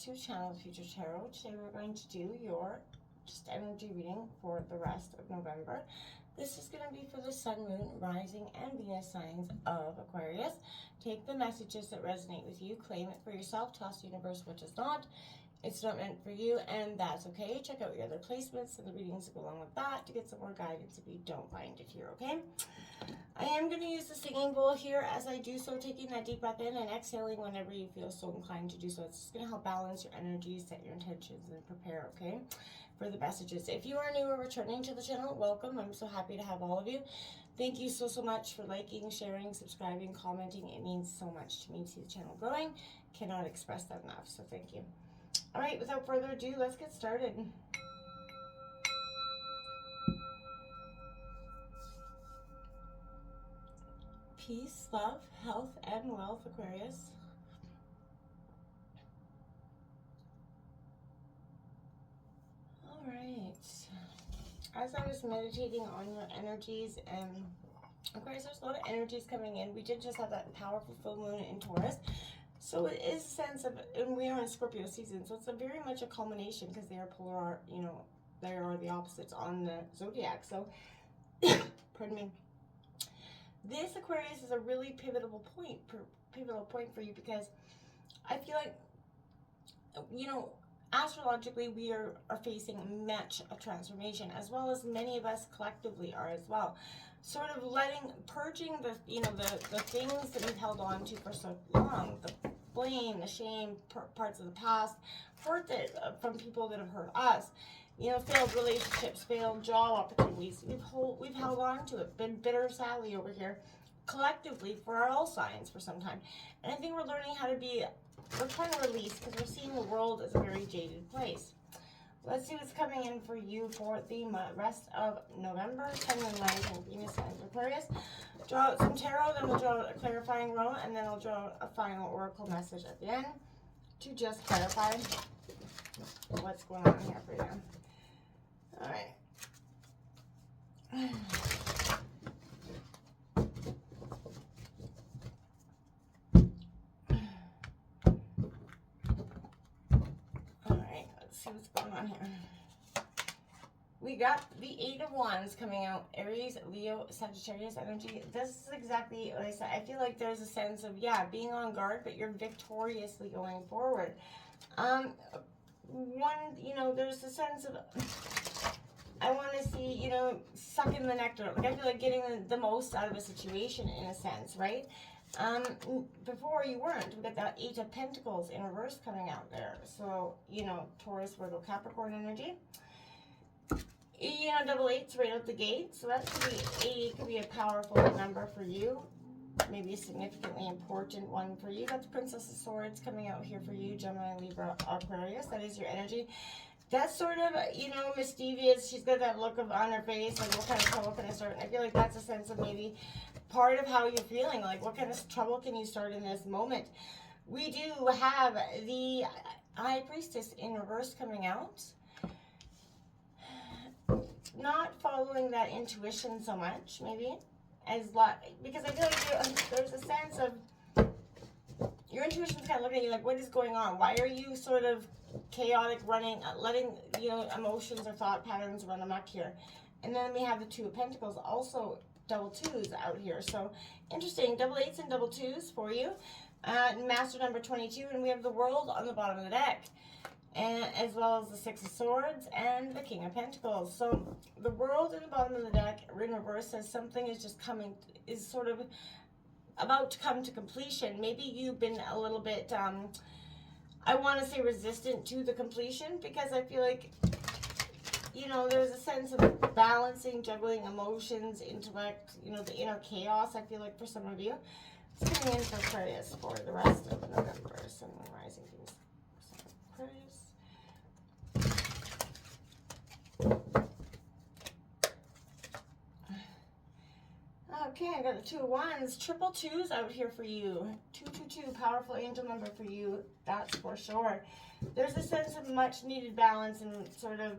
to Channel of Future Tarot. Today we're going to do your just energy reading for the rest of November. This is going to be for the Sun, Moon, Rising, and Venus signs of Aquarius. Take the messages that resonate with you, claim it for yourself, toss the universe what does not. It's not meant for you, and that's okay. Check out your other placements and the readings that go along with that to get some more guidance if you don't find it here, okay? I am going to use the singing bowl here as I do so, taking that deep breath in and exhaling whenever you feel so inclined to do so. It's just going to help balance your energy, set your intentions, and prepare, okay, for the messages. If you are new or returning to the channel, welcome. I'm so happy to have all of you. Thank you so much for liking, sharing, subscribing, commenting. It means so much to me to see the channel growing. Cannot express that enough, so thank you. All right, without further ado, let's get started. Peace, love, health, and wealth, Aquarius. All right. As I was meditating on your energies, Aquarius, there's a lot of energies coming in. We did just have that powerful full moon in Taurus. So it is a sense of, and we are in Scorpio season, so it's very much a culmination because they are polar, you know, they are the opposites on the zodiac. So, pardon me. This Aquarius is a really pivotal point for you because I feel like, you know, astrologically we are facing much a transformation, as well as many of us collectively are as well. Sort of purging the, you know, the things that we've held on to for so long, the blame, the shame, parts of the past, hurt that from people that have hurt us. You know, failed relationships, failed job opportunities. We've held on to it, been bitter, sadly over here, collectively for all signs for some time. And I think we're learning how to we're trying to release because we're seeing the world as a very jaded place. Let's see what's coming in for you for the rest of November. Sun, Moon, Rising, Venus signs of Aquarius. Draw out some tarot, then we'll draw out a clarifying row, and then I'll draw out a final oracle message at the end to just clarify what's going on here for you. All right. All right, let's see what's going on here. We got the Eight of Wands coming out. Aries, Leo, Sagittarius energy. This is exactly what I said. I feel like there's a sense of, yeah, being on guard, but you're victoriously going forward. You know, there's a sense of, I want to see, you know, sucking the nectar. Like, I feel like getting the most out of a situation in a sense, right? Before you weren't. We got that Eight of Pentacles in reverse coming out there. So, you know, Taurus, Virgo, Capricorn energy. You know, double eights right out the gate. So that could be a powerful number for you. Maybe a significantly important one for you. Got the Princess of Swords coming out here for you, Gemini, Libra, Aquarius. That is your energy. That's sort of, you know, mischievous. She's got that look on her face, like, what kind of trouble can I start? And I feel like that's a sense of maybe part of how you're feeling. Like, what kind of trouble can you start in this moment? We do have the High Priestess in reverse coming out. Not following that intuition so much, maybe, because I feel like there's a sense of your intuition's kind of looking at you like, what is going on? Why are you sort of chaotic, letting, you know, emotions or thought patterns run amok here? And then we have the Two of Pentacles, also double twos out here. So interesting, double eights and double twos for you. Master number 22, and we have the World on the bottom of the deck. And as well as the Six of Swords and the King of Pentacles. So the World in the bottom of the deck in reverse says something is just is sort of about to come to completion. Maybe you've been a little bit, I want to say resistant to the completion, because I feel like, you know, there's a sense of balancing, juggling emotions, intellect, you know, the inner chaos, I feel like, for some of you. It's coming in for Aquarius for the rest of November. Sun, Moon, Rising, Venus, Aquarius. Okay, I got the Two of Wands, triple twos out here for you. 222, powerful angel number for you, that's for sure. There's a sense of much needed balance and sort of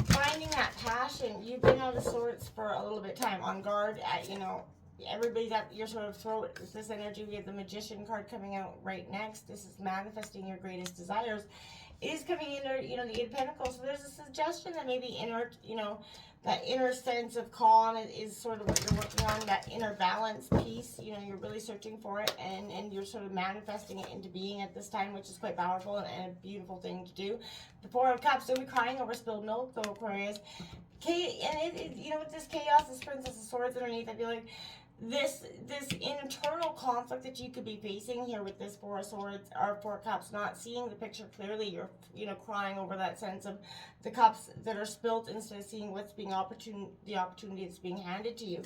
finding that passion. You've been out of sorts for a little bit of time, on guard, you know, everybody's at your sort of throat. It's this energy. We have the Magician card coming out right next. This is manifesting your greatest desires. It is coming in, you know, the Eight of Pentacles. So there's a suggestion that maybe inner, you know, that inner sense of calm is sort of what you're working on, that inner balance piece. You know, you're really searching for it, and you're sort of manifesting it into being at this time, which is quite powerful and a beautiful thing to do. The Four of Cups, don't be crying over spilled milk, though, Aquarius. You know, with this chaos, this Princess of Swords underneath, I feel like this internal conflict that you could be facing here with this Four of Swords or Four of Cups, not seeing the picture clearly, you're, you know, crying over that sense of the cups that are spilt instead of seeing what's being the opportunity that's being handed to you.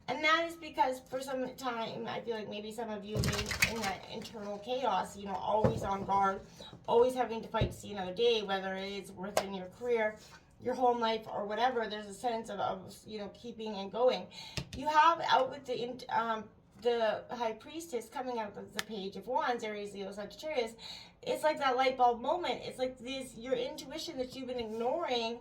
And that is because for some time, I feel like maybe some of you have been in that internal chaos, you know, always on guard, always having to fight to see another day, whether it is within your career, your home life, or whatever. There's a sense of you know, keeping and going. You have out with the High Priestess coming out with the Page of Wands, Aries, Leo, Sagittarius. It's like that light bulb moment. It's like this, your intuition that you've been ignoring,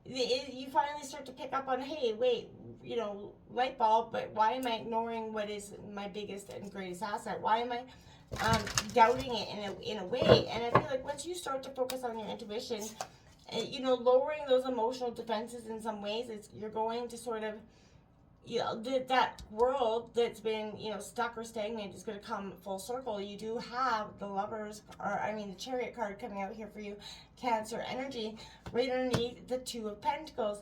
you finally start to pick up on, hey, wait, you know, light bulb, but why am I ignoring what is my biggest and greatest asset? Why am I doubting it in a way? And I feel like once you start to focus on your intuition, you know, lowering those emotional defenses in some ways, you're going to sort of, you know, that world that's been, you know, stuck or stagnant is going to come full circle. You do have the Lovers, or I mean the Chariot card coming out here for you, Cancer energy, right underneath the Two of Pentacles.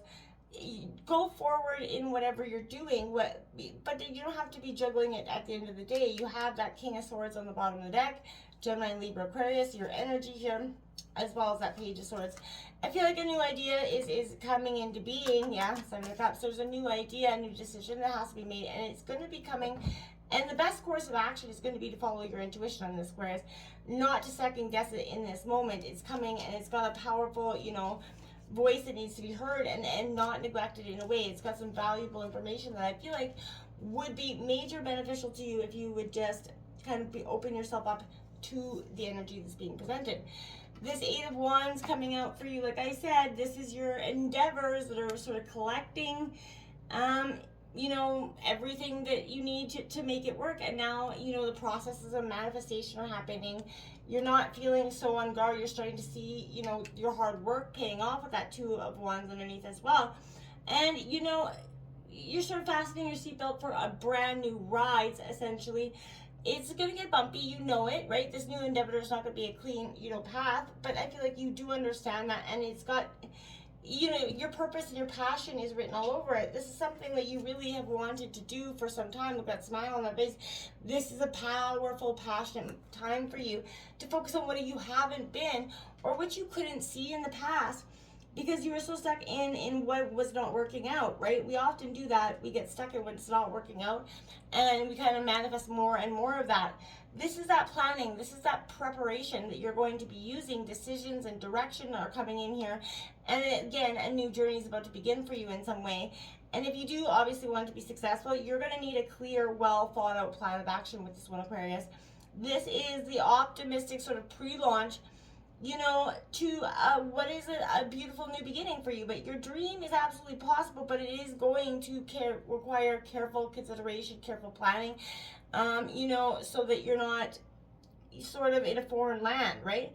Go forward in whatever you're doing, but you don't have to be juggling it at the end of the day. You have that King of Swords on the bottom of the deck, Gemini, Libra, Aquarius, your energy here, as well as that Page of Swords. I feel like a new idea is coming into being. Yeah, Seven of Cups. There's a new idea, a new decision that has to be made, and it's going to be coming. And the best course of action is going to be to follow your intuition on this, Aquarius, not to second guess it in this moment. It's coming, and it's got a powerful, you know, voice that needs to be heard and not neglected in a way. It's got some valuable information that I feel like would be major beneficial to you if you would just kind of open yourself up to the energy that's being presented. This Eight of Wands coming out for you, like I said, this is your endeavors that are sort of collecting, you know, everything that you need to make it work. And now, you know, the processes of manifestation are happening. You're not feeling so on guard. You're starting to see, you know, your hard work paying off with that Two of Wands underneath as well. And, you know, you're sort of fastening your seatbelt for a brand new ride, essentially. It's going to get bumpy, you know it, right? This new endeavor is not going to be a clean, you know, path, but I feel like you do understand that, and it's got, you know, your purpose and your passion is written all over it. This is something that you really have wanted to do for some time. Look at that smile on that face. This is a powerful, passionate time for you to focus on what you haven't been or what you couldn't see in the past, because you were so stuck in what was not working out, right? We often do that. We get stuck in what's not working out, and we kind of manifest more and more of that. This is that planning. This is that preparation that you're going to be using. Decisions and direction are coming in here. And again, a new journey is about to begin for you in some way. And if you do obviously want to be successful, you're going to need a clear, well thought out plan of action with this one, Aquarius. This is the optimistic sort of pre-launch, you know, to what is a beautiful new beginning for you. But your dream is absolutely possible, but it is going to require careful consideration, careful planning, you know, so that you're not sort of in a foreign land, right?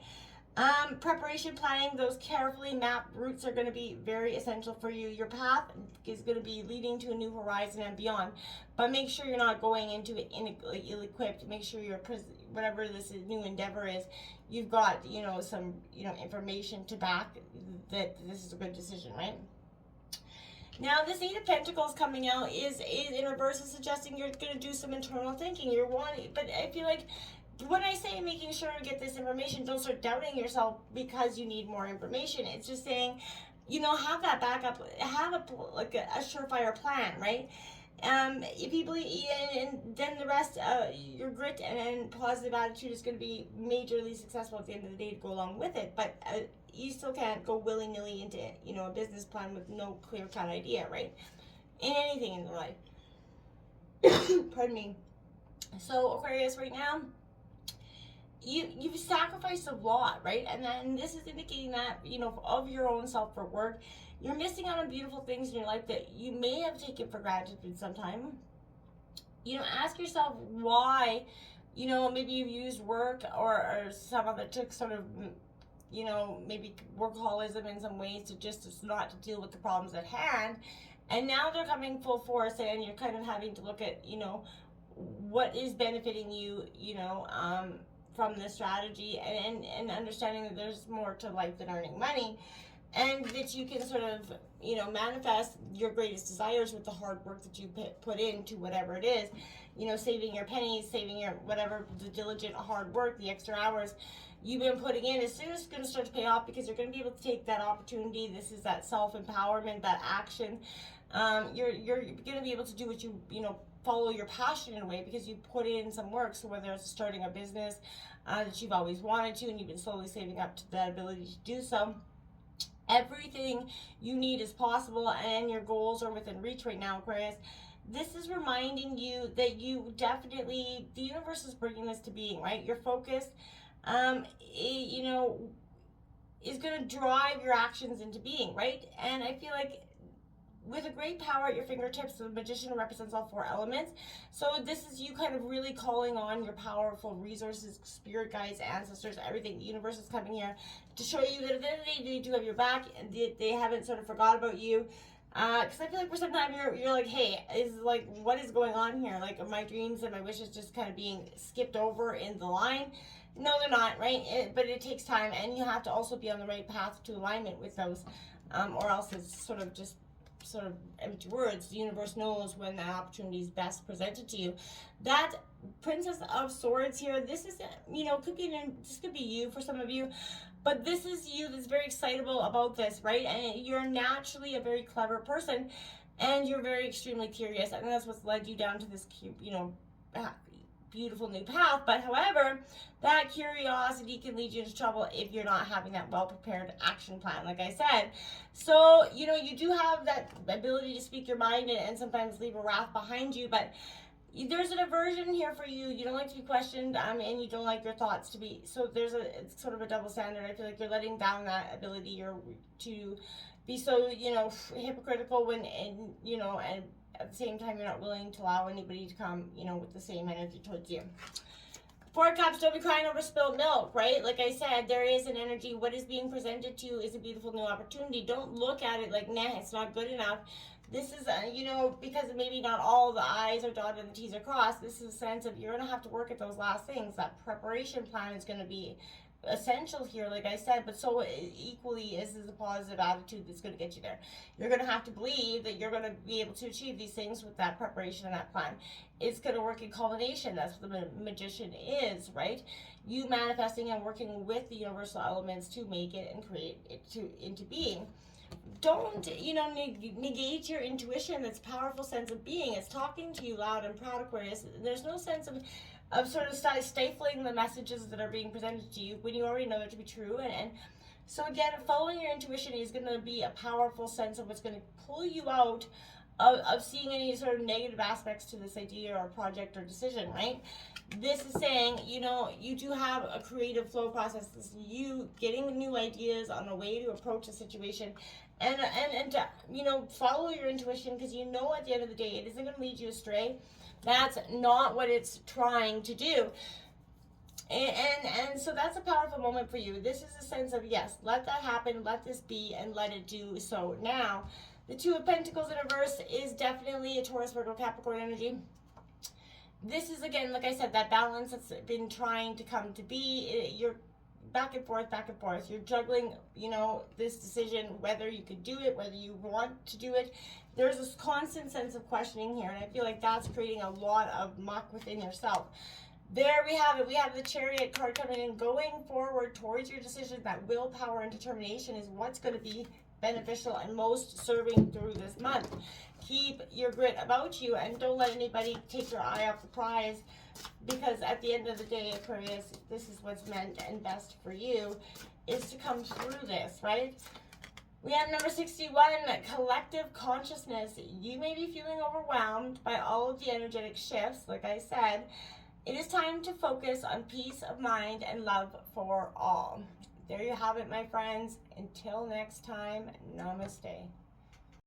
Preparation, planning, those carefully mapped routes are going to be very essential for you. Your path is going to be leading to a new horizon and beyond, but make sure you're not going into it ill-equipped. Make sure you're, whatever this new endeavor is, you've got, you know, some, you know, information to back that this is a good decision, right? Now, this Eight of Pentacles coming out is in reverse, is suggesting you're going to do some internal thinking. You're wanting, but I feel like when I say making sure to get this information, don't start doubting yourself because you need more information. It's just saying, you know, have that backup, have a surefire plan, right? If you believe, and then the rest, your grit and positive attitude is going to be majorly successful at the end of the day to go along with it. But you still can't go willy-nilly into, you know, a business plan with no clear-cut idea, right? In anything in life. Pardon me. So, Aquarius, right now, you've sacrificed a lot, right? And then this is indicating that, you know, of your own self for work, you're missing out on beautiful things in your life that you may have taken for granted in some time. you know, ask yourself why, you know, maybe you've used work or some other to sort of, you know, maybe workaholism in some ways to just not to deal with the problems at hand. And now they're coming full force and you're kind of having to look at, you know, what is benefiting you, you know, from this strategy, and understanding that there's more to life than earning money, and that you can sort of, you know, manifest your greatest desires with the hard work that you put into whatever it is, you know, saving your pennies, saving your whatever, the diligent hard work, the extra hours you've been putting in. As soon as it's going to start to pay off, because you're going to be able to take that opportunity. This is that self-empowerment, that action. You're going to be able to do what you know, follow your passion in a way, because you put in some work. So whether it's starting a business that you've always wanted to and you've been slowly saving up to that ability to do so, everything you need is possible and your goals are within reach right now, Aquarius. This is reminding you that you definitely, the universe is bringing this to being, right? Your focus, you know, is going to drive your actions into being, right? And I feel like with a great power at your fingertips, the magician represents all four elements. So this is you kind of really calling on your powerful resources, spirit guides, ancestors, everything. The universe is coming here to show you that at the end of the day, they do have your back, and they haven't sort of forgot about you. Because I feel like for some time you're like, hey, is like, what is going on here? Like, my dreams and my wishes just kind of being skipped over in the line. No, they're not, right? But it takes time, and you have to also be on the right path to alignment with those, or else it's sort of empty words. The universe knows when that opportunity is best presented to you. That Princess of Swords here, this is, you know, this could be you for some of you, but this is you that's very excitable about this, right? And you're naturally a very clever person, and you're very extremely curious, and that's what's led you down to this, you know, beautiful new path. But however, that curiosity can lead you into trouble if you're not having that well-prepared action plan, like I said. So, you know, you do have that ability to speak your mind and sometimes leave a wrath behind you, but there's an aversion here for you. You don't like to be questioned, and you don't like your thoughts to be, so it's sort of a double standard. I feel like you're letting down that ability to be so, you know, hypocritical when, and you know, and at the same time, you're not willing to allow anybody to come, you know, with the same energy towards you. Four of Cups, don't be crying over spilled milk, right? Like I said, there is an energy. What is being presented to you is a beautiful new opportunity. Don't look at it like, nah, it's not good enough. This is, you know, because maybe not all the I's are dotted and the T's are crossed. This is a sense of you're going to have to work at those last things. That preparation plan is going to be essential here, like I said, but so equally is a positive attitude that's going to get you there. You're going to have to believe that you're going to be able to achieve these things with that preparation and that plan. It's going to work in culmination. That's what the magician is, right? You manifesting and working with the universal elements to make it and create it into being. Don't, you know, negate your intuition, that's powerful sense of being. It's talking to you loud and proud, Aquarius. There's no sense of sort of stifling the messages that are being presented to you when you already know it to be true. And so again, following your intuition is going to be a powerful sense of what's going to pull you out of seeing any sort of negative aspects to this idea or project or decision, right? This is saying, you know, you do have a creative flow process. This is you getting new ideas on a way to approach a situation, and you know, follow your intuition, because you know at the end of the day it isn't going to lead you astray. That's not what it's trying to do. And so that's a powerful moment for you. This is a sense of, yes, let that happen, let this be, and let it do so now. The Two of Pentacles in reverse is definitely a Taurus, Virgo, Capricorn energy. This is, again, like I said, that balance that's been trying to come to be. You're back and forth, back and forth. You're juggling, you know, this decision, whether you could do it, whether you want to do it. There's this constant sense of questioning here, and I feel like that's creating a lot of muck within yourself. There we have it. We have the Chariot card coming in. Going forward towards your decision, that willpower and determination is what's going to be beneficial and most serving through this month. Keep your grit about you, and don't let anybody take your eye off the prize, because at the end of the day, Aquarius, this is what's meant and best for you, is to come through this, right? We have number 61, collective consciousness. You may be feeling overwhelmed by all of the energetic shifts, like I said. It is time to focus on peace of mind and love for all. There you have it, my friends. Until next time, namaste.